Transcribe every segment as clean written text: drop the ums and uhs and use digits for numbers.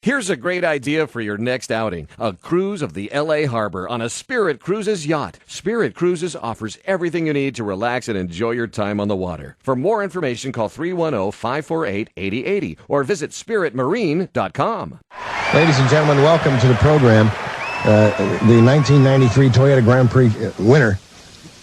Here's a great idea for your next outing. A cruise of the L.A. Harbor on a Spirit Cruises yacht. Spirit Cruises offers everything you need to relax and enjoy your time on the water. For more information, call 310-548-8080 or visit spiritmarine.com. Ladies and gentlemen, welcome to the program. The 1993 Toyota Grand Prix winner,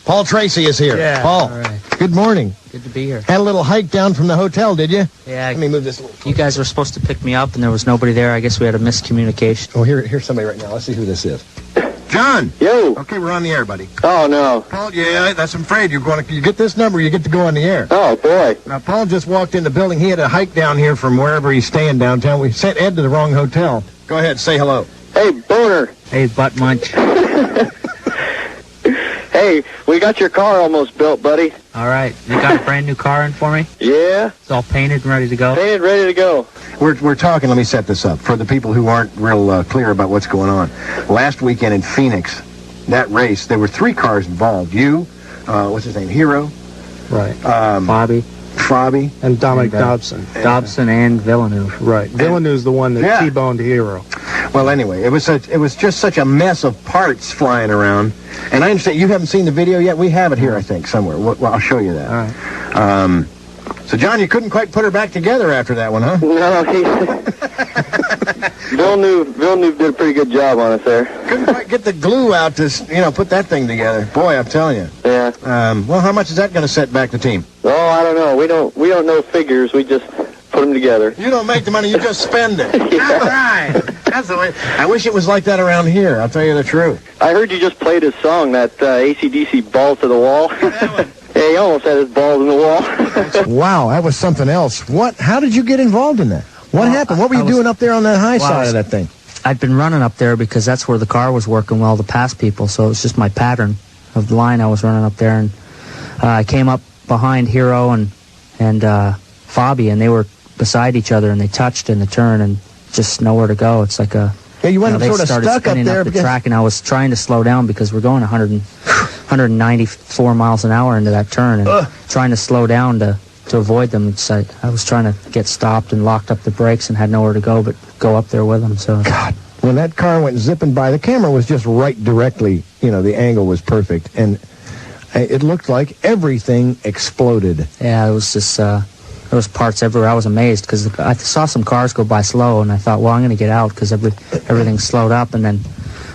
Paul Tracy, is here. Yeah, Paul, all right. Good morning. Good to be here. Had a little hike down from the hotel, did you? Yeah. Let me move this a little. You guys were supposed to pick me up, and there was nobody there. I guess we had a miscommunication. Oh, here's somebody right now. Let's see who this is. John. Yo. Okay, we're on the air, buddy. Oh, no. Paul, yeah, that's I'm afraid. You get this number, you get to go on the air. Oh, boy. Now, Paul just walked in the building. He had a hike down here from wherever he's staying downtown. We sent Ed to the wrong hotel. Go ahead, say hello. Hey, Boner. Hey, butt munch. Hey, we got your car almost built, buddy. All right. You got a brand new car in for me? Yeah. It's all painted and ready to go? Painted, ready to go. We're talking, let me set this up, for the people who aren't real clear about what's going on. Last weekend in Phoenix, that race, there were 3 cars involved. You, what's his name, Hero? Right. Fabi. And Dominic Dobson. Dobson and Villeneuve. Right. Villeneuve's the one that T-boned Hero. Well, anyway, it was just such a mess of parts flying around. And I understand you haven't seen the video yet. We have it here, I think, somewhere. Well, I'll show you that. All right. So, John, you couldn't quite put her back together after that one, huh? No, Villeneuve did a pretty good job on us there. Couldn't quite get the glue out to, put that thing together. Boy, I'm telling you. Yeah. Well, how much is that going to set back the team? Oh, I don't know. We don't know figures. We just put them together. You don't make the money, you just spend it. Yeah. All right. That's the way. I wish it was like that around here. I'll tell you the truth. I heard you just played his song, that AC/DC Balls to the Wall. Yeah, he almost had his balls in the wall. Wow, that was something else. How did you get involved in that? What happened? What were you doing up there on that high side of that thing? I'd been running up there because that's where the car was working well to pass people, so it was just my pattern of the line I was running up there. And I came up behind Hero and Fabi, and they were beside each other, and they touched in the turn, and just nowhere to go. It's like a... Yeah, you went up sort of stuck up there. The track, and I was trying to slow down because we're going 194 miles an hour into that turn, and trying to slow down to avoid them. I was trying to get stopped and locked up the brakes and had nowhere to go but go up there with them. So God, when that car went zipping by, the camera was just right directly. The angle was perfect, and it looked like everything exploded. Yeah, it was just... there was parts everywhere. I was amazed because I saw some cars go by slow, and I thought, well, I'm going to get out because everything slowed up, and then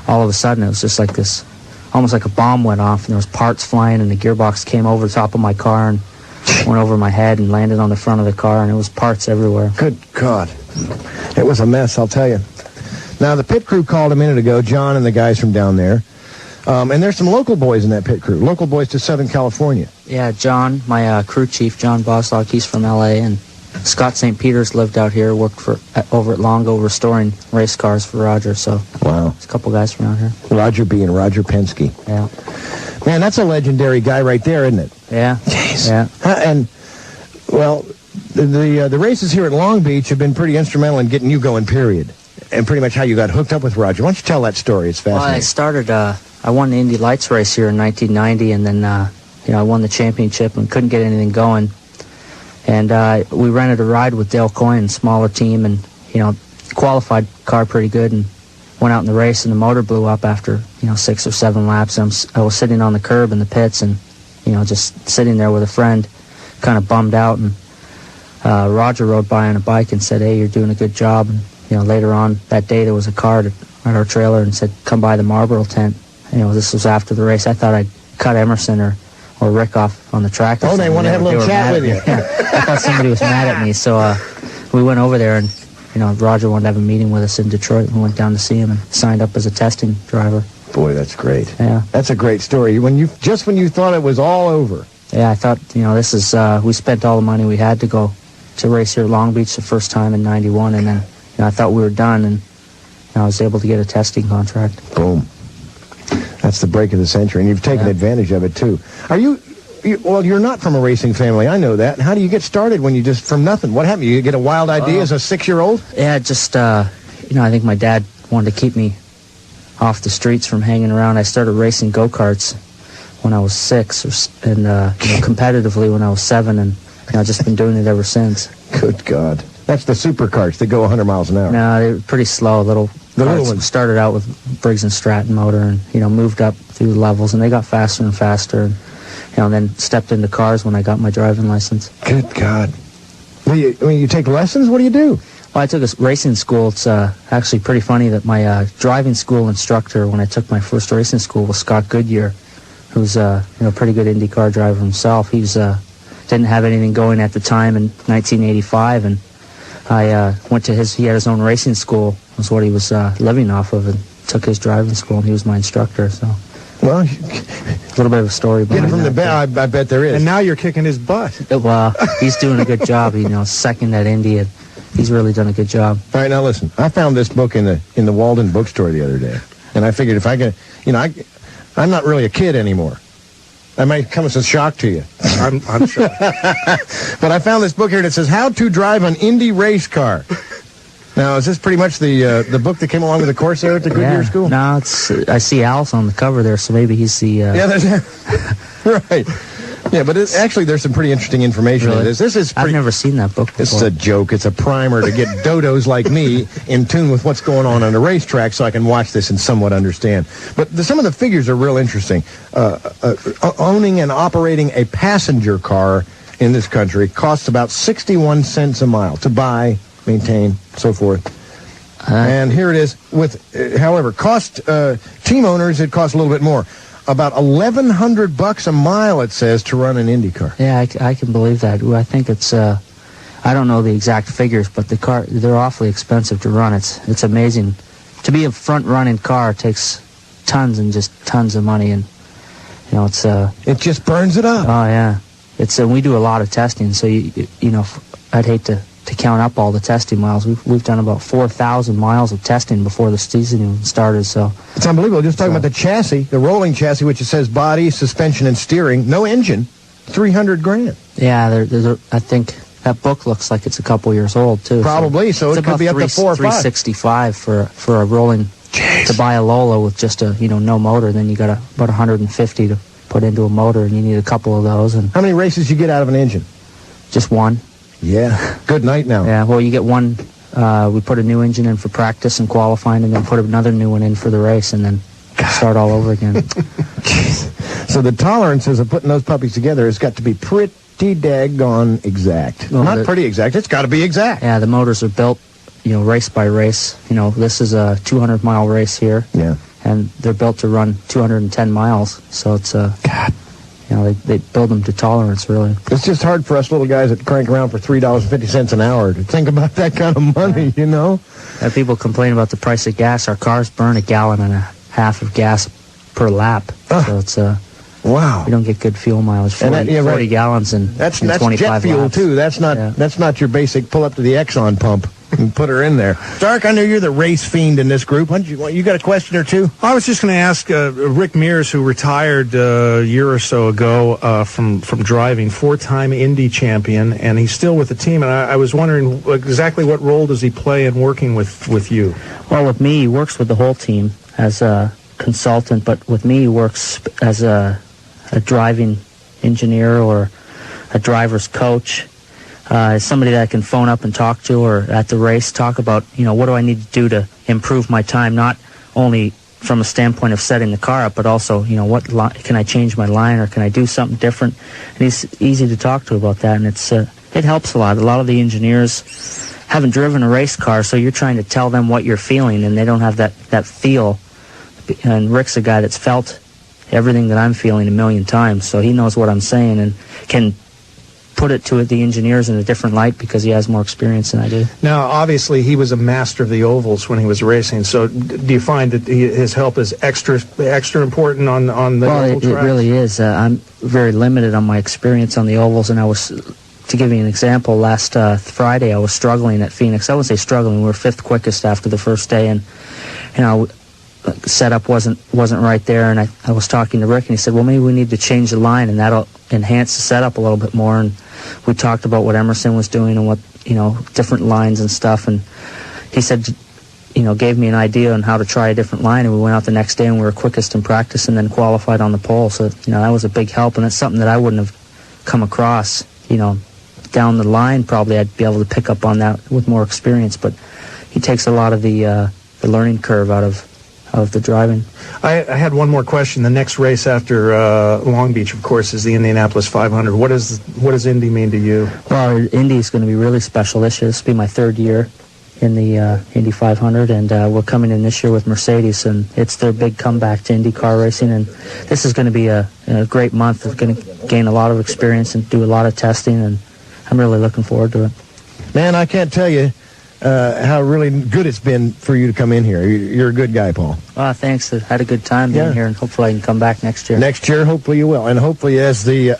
all of a sudden it was just like this, almost like a bomb went off, and there was parts flying, and the gearbox came over the top of my car and went over my head and landed on the front of the car, and it was parts everywhere. Good God. It was a mess, I'll tell you. Now, the pit crew called a minute ago, John and the guys from down there. And there's some local boys in that pit crew, local boys to Southern California. Yeah, John, my crew chief, John Boslog, he's from L.A., and Scott St. Peters lived out here, worked over at Longo restoring race cars for Roger, so... Wow. There's a couple guys from out here. Roger B. and Roger Penske. Yeah. Man, that's a legendary guy right there, isn't it? Yeah. Jeez. Yeah. And, well, the races here at Long Beach have been pretty instrumental in getting you going, period. And pretty much how you got hooked up with Roger. Why don't you tell that story? It's fascinating. Well, I started... I won the Indy Lights race here in 1990, and then, I won the championship and couldn't get anything going. And we rented a ride with Dale Coyne, smaller team, and, qualified car pretty good, and went out in the race, and the motor blew up after, 6 or 7 laps. I was sitting on the curb in the pits and, just sitting there with a friend, kind of bummed out, and Roger rode by on a bike and said, hey, you're doing a good job. And, later on that day there was a car at our trailer and said, come by the Marlboro tent. This was after the race. I thought I'd cut Emerson or Rick off on the track. Oh, they want to have a little chat with you. Yeah. I thought somebody was mad at me, so we went over there, and Roger wanted to have a meeting with us in Detroit, and we went down to see him and signed up as a testing driver. Boy, that's great. Yeah, that's a great story. When you thought it was all over. Yeah, I thought this is we spent all the money we had to go to race here at Long Beach the first time in '91, and then I thought we were done, and I was able to get a testing contract. Boom. That's the break of the century, and you've taken advantage of it, too. Well, you're not from a racing family, I know that. How do you get started when you just, from nothing? What happened? You get a wild idea as a 6-year-old? Yeah, just, I think my dad wanted to keep me off the streets from hanging around. I started racing go-karts when I was 6, and competitively when I was 7, and I've just been doing it ever since. Good God. That's the supercars that go 100 miles an hour. No, they were pretty slow. The little ones started out with Briggs & Stratton motor and, moved up through the levels, and they got faster and faster. And, then stepped into cars when I got my driving license. Good God. When you take lessons, what do you do? Well, I took a racing school. It's actually pretty funny that my driving school instructor when I took my first racing school was Scott Goodyear, who's a pretty good Indy Car driver himself. He didn't have anything going at the time in 1985, and I went to he had his own racing school, was what he was living off of, and took his driving school, and he was my instructor, so. Well, a little bit of a story behind from that. I bet there is. And now you're kicking his butt. Well, he's doing a good job, second at Indy, and he's really done a good job. All right, now listen, I found this book in the Walden bookstore the other day, and I figured if I could, I'm not really a kid anymore. That might come as a shock to you. I'm sure. But I found this book here that says How to Drive an Indy Race Car. Now, is this pretty much the book that came along with the course there at the Goodyear School? No, I see Al's on the cover there, so maybe he's the... Yeah, right. Yeah, but actually there's some pretty interesting information in this. I've never seen that book before. This is a joke. It's a primer to get dodos like me in tune with what's going on the racetrack so I can watch this and somewhat understand. But some of the figures are real interesting. Owning and operating a passenger car in this country costs about 61 cents a mile to buy, maintain, so forth. And here it is. However, team owners, it costs a little bit more. About $1,100 a mile, it says, to run an Indy car. Yeah, I can believe that. I think it's, I don't know the exact figures, but they're awfully expensive to run. It's amazing. To be a front-running car takes tons of money, and, it's... It just burns it up. Oh, yeah. We do a lot of testing, so, I'd hate to count up all the testing miles. We've done about 4,000 miles of testing before the season even started, so... It's unbelievable. Just talking about the chassis, the rolling chassis, which it says body, suspension, and steering, no engine, $300,000. Yeah, I think that book looks like it's a couple years old, too. Probably, so it could be up to 4 or 5. $365 for a rolling... Jeez. To buy a Lola with just no motor, then you got about $150 to put into a motor, and you need a couple of those. And how many races you get out of an engine? Just one. Yeah, good night now. Yeah, well, you get one. We put a new engine in for practice and qualifying, and then put another new one in for the race, and then start all over again. Jeez. So the tolerances of putting those puppies together has got to be pretty daggone exact. Well, not pretty exact. It's got to be exact. Yeah, the motors are built, race by race. This is a 200-mile race here. Yeah. And they're built to run 210 miles, so it's a... God. They build them to tolerance, really. It's just hard for us little guys that crank around for $3.50 an hour to think about that kind of money, People complain about the price of gas. Our cars burn 1.5 gallons of gas per lap. So it's wow. We don't get good fuel mileage. 40 gallons and that's 25 jet fuel laps. Too. That's not your basic pull up to the Exxon pump and put her in there. Stark, I know you're the race fiend in this group. You got a question or two? I was just going to ask Rick Mears, who retired a year or so ago from driving, 4-time Indy champion, and he's still with the team. And I was wondering exactly what role does he play in working with you? Well, with me, he works with the whole team as a consultant, but with me, he works as a driving engineer or a driver's coach. Somebody that I can phone up and talk to, or at the race talk about, what do I need to do to improve my time, not only from a standpoint of setting the car up, but also, what can I change my line, or can I do something different? And he's easy to talk to about that, and it helps a lot. A lot of the engineers haven't driven a race car, so you're trying to tell them what you're feeling, and they don't have that feel. And Rick's a guy that's felt everything that I'm feeling a million times, so he knows what I'm saying and can put it to the engineers in a different light because he has more experience than I do. Now, obviously, he was a master of the ovals when he was racing, so do you find that his help is extra important on the oval tracks? It really is. I'm very limited on my experience on the ovals, and to give you an example, last Friday I was struggling at Phoenix. I wouldn't say struggling, we were 5th quickest after the first day, and setup wasn't right there, and I was talking to Rick, and he said, well, maybe we need to change the line, and that'll enhance the setup a little bit more. And we talked about what Emerson was doing and what, different lines and stuff, and he said, gave me an idea on how to try a different line, and we went out the next day and we were quickest in practice and then qualified on the pole. So, that was a big help, and that's something that I wouldn't have come across, down the line, probably I'd be able to pick up on that with more experience. But he takes a lot of the learning curve out of the driving. I had one more question. The next race after Long Beach, of course, is the Indianapolis 500. What does Indy mean to you? Well, Indy is going to be really special this year. This will be my third year in the Indy 500, and we're coming in this year with Mercedes, and it's their big comeback to Indy Car racing, and this is going to be a great month. We're going to gain a lot of experience and do a lot of testing, and I'm really looking forward to it. Man, I can't tell you how really good it's been for you to come in here. You're a good guy, Paul. Thanks. I had a good time being here, and hopefully I can come back next year. Next year, hopefully you will, and hopefully as the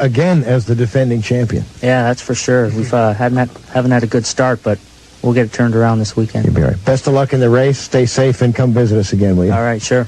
defending champion. Yeah, that's for sure. We've haven't had a good start, but we'll get it turned around this weekend. You'll be all right. Best of luck in the race. Stay safe and come visit us again, will you? All right, sure.